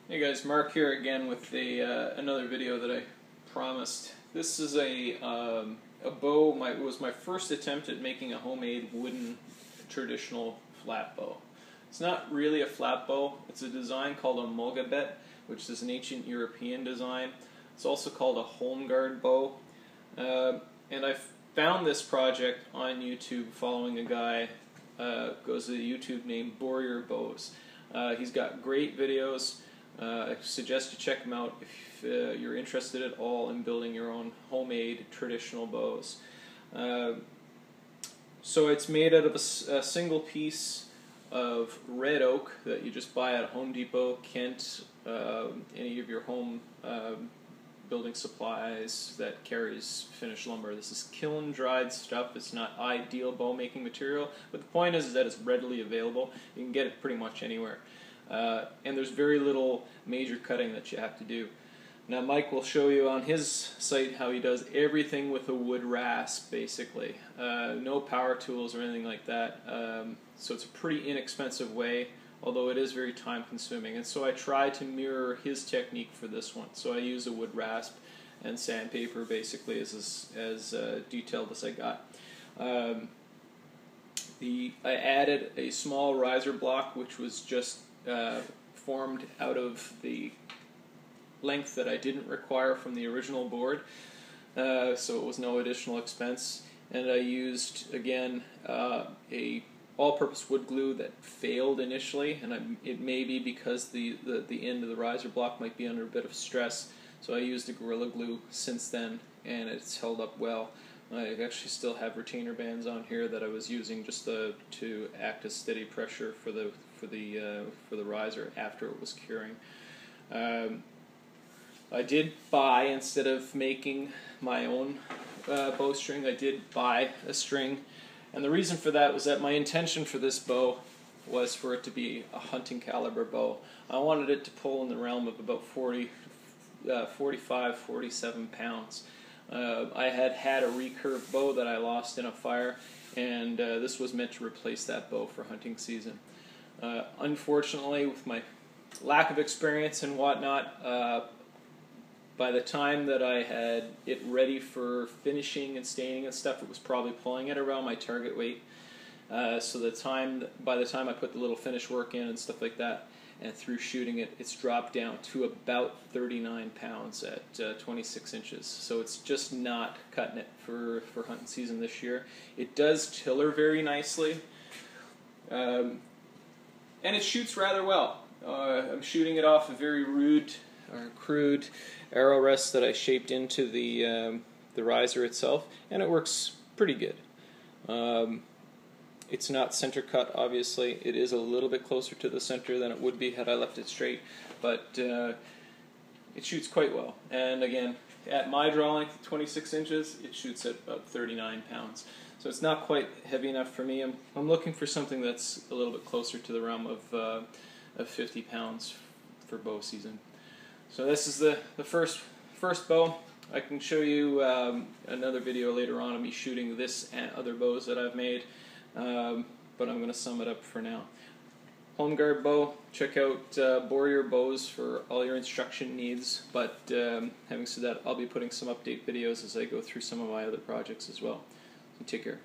Hey guys, Mark here again with another video that I promised. This is a bow. It was my first attempt at making a homemade wooden traditional flat bow. It's not really a flat bow. It's a design called a Mollegabet, which is an ancient European design. It's also called a home guard bow. And I found this project on YouTube following a guy goes to the YouTube named Boarrior Bows. He's got great videos. I suggest you check him out if you're interested at all in building your own homemade traditional bows. So it's made out of a single piece of red oak that you just buy at Home Depot, Kent, any of your home building supplies that carries finished lumber. This is kiln dried stuff. It's not ideal bow making material, but the point is that it's readily available. You can get it pretty much anywhere. And there's very little major cutting that you have to do. Now Mike will show you on his site how he does everything with a wood rasp, basically. No power tools or anything like that. So it's a pretty inexpensive way, although it is very time consuming. And so I try to mirror his technique for this one. So I use a wood rasp and sandpaper, basically as detailed as I got. I added a small riser block, which was just formed out of the length that I didn't require from the original board, so it was no additional expense. And I used, again, a all-purpose wood glue that failed initially, and it may be because the end of the riser block might be under a bit of stress, so I used a Gorilla Glue since then, and it's held up well. I actually still have retainer bands on here that I was using just to act as steady pressure for the riser after it was curing. I did buy, instead of making my own bowstring, I did buy a string, and the reason for that was that my intention for this bow was for it to be a hunting caliber bow. I wanted it to pull in the realm of about 45, 47 pounds. I had a recurve bow that I lost in a fire, and this was meant to replace that bow for hunting season. Unfortunately, with my lack of experience and whatnot, by the time that I had it ready for finishing and staining and stuff, it was probably pulling at around my target weight. So by the time I put the little finish work in and stuff like that, and through shooting it, it's dropped down to about 39 pounds at 26 inches. So it's just not cutting it for hunting season this year. It does tiller very nicely, and it shoots rather well. I'm shooting it off a very crude arrow rest that I shaped into the riser itself, and it works pretty good. It's not center cut, obviously. It is a little bit closer to the center than it would be had I left it straight, but it shoots quite well. And again, at my draw length, 26 inches, it shoots at about 39 pounds. So it's not quite heavy enough for me. I'm looking for something that's a little bit closer to the realm of 50 pounds for bow season. So this is the first bow. I can show you another video later on of me shooting this and other bows that I've made. But I'm going to sum it up for now. Home guard bow, check out Boarrior Bows for all your instruction needs, but having said that, I'll be putting some update videos as I go through some of my other projects as well. So take care.